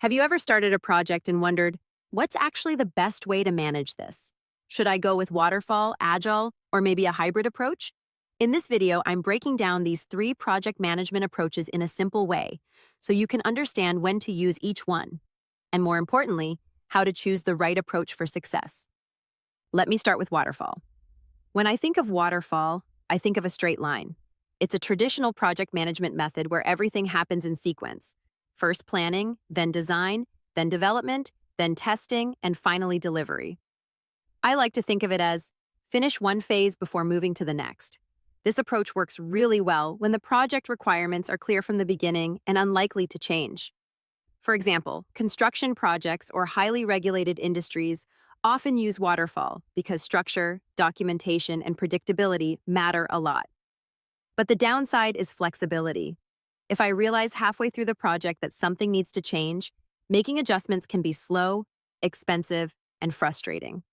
Have you ever started a project and wondered, what's actually the best way to manage this? Should I go with Waterfall, Agile, or maybe a hybrid approach? In this video, I'm breaking down these three project management approaches in a simple way, so you can understand when to use each one, and more importantly, how to choose the right approach for success. Let me start with Waterfall. When I think of Waterfall, I think of a straight line. It's a traditional project management method where everything happens in sequence. First planning, then design, then development, then testing, and finally delivery. I like to think of it as finish one phase before moving to the next. This approach works really well when the project requirements are clear from the beginning and unlikely to change. For example, construction projects or highly regulated industries often use Waterfall because structure, documentation, and predictability matter a lot. But the downside is flexibility. If I realize halfway through the project that something needs to change, making adjustments can be slow, expensive, and frustrating.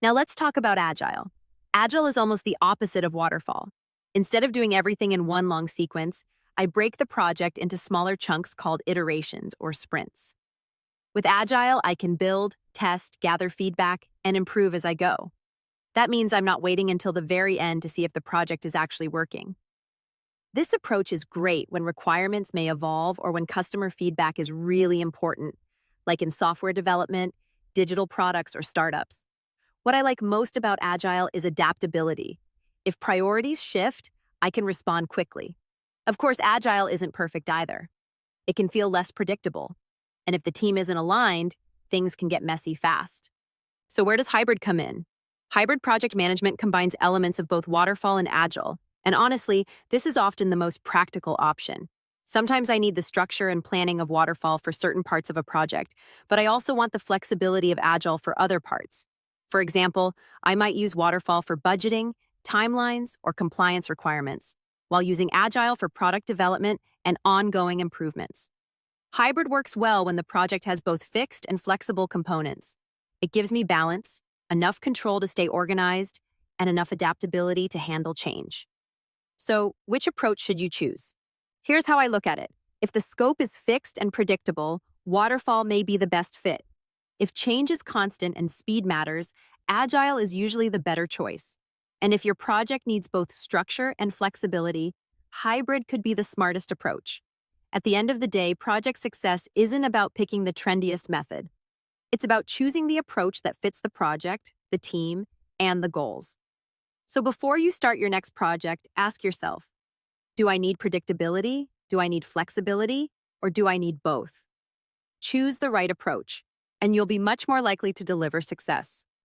Now let's talk about Agile. Agile is almost the opposite of Waterfall. Instead of doing everything in one long sequence, I break the project into smaller chunks called iterations or sprints. With Agile, I can build, test, gather feedback, and improve as I go. That means I'm not waiting until the very end to see if the project is actually working. This approach is great when requirements may evolve or when customer feedback is really important, like in software development, digital products, or startups. What I like most about Agile is adaptability. If priorities shift, I can respond quickly. Of course, Agile isn't perfect either. It can feel less predictable. And if the team isn't aligned, things can get messy fast. So where does hybrid come in? Hybrid project management combines elements of both Waterfall and Agile. And honestly, this is often the most practical option. Sometimes I need the structure and planning of Waterfall for certain parts of a project, but I also want the flexibility of Agile for other parts. For example, I might use Waterfall for budgeting, timelines, or compliance requirements, while using Agile for product development and ongoing improvements. Hybrid works well when the project has both fixed and flexible components. It gives me balance, enough control to stay organized, and enough adaptability to handle change. So, which approach should you choose? Here's how I look at it. If the scope is fixed and predictable, Waterfall may be the best fit. If change is constant and speed matters, Agile is usually the better choice. And if your project needs both structure and flexibility, hybrid could be the smartest approach. At the end of the day, project success isn't about picking the trendiest method. It's about choosing the approach that fits the project, the team, and the goals. So before you start your next project, ask yourself, do I need predictability? Do I need flexibility? Or do I need both? Choose the right approach, and you'll be much more likely to deliver success.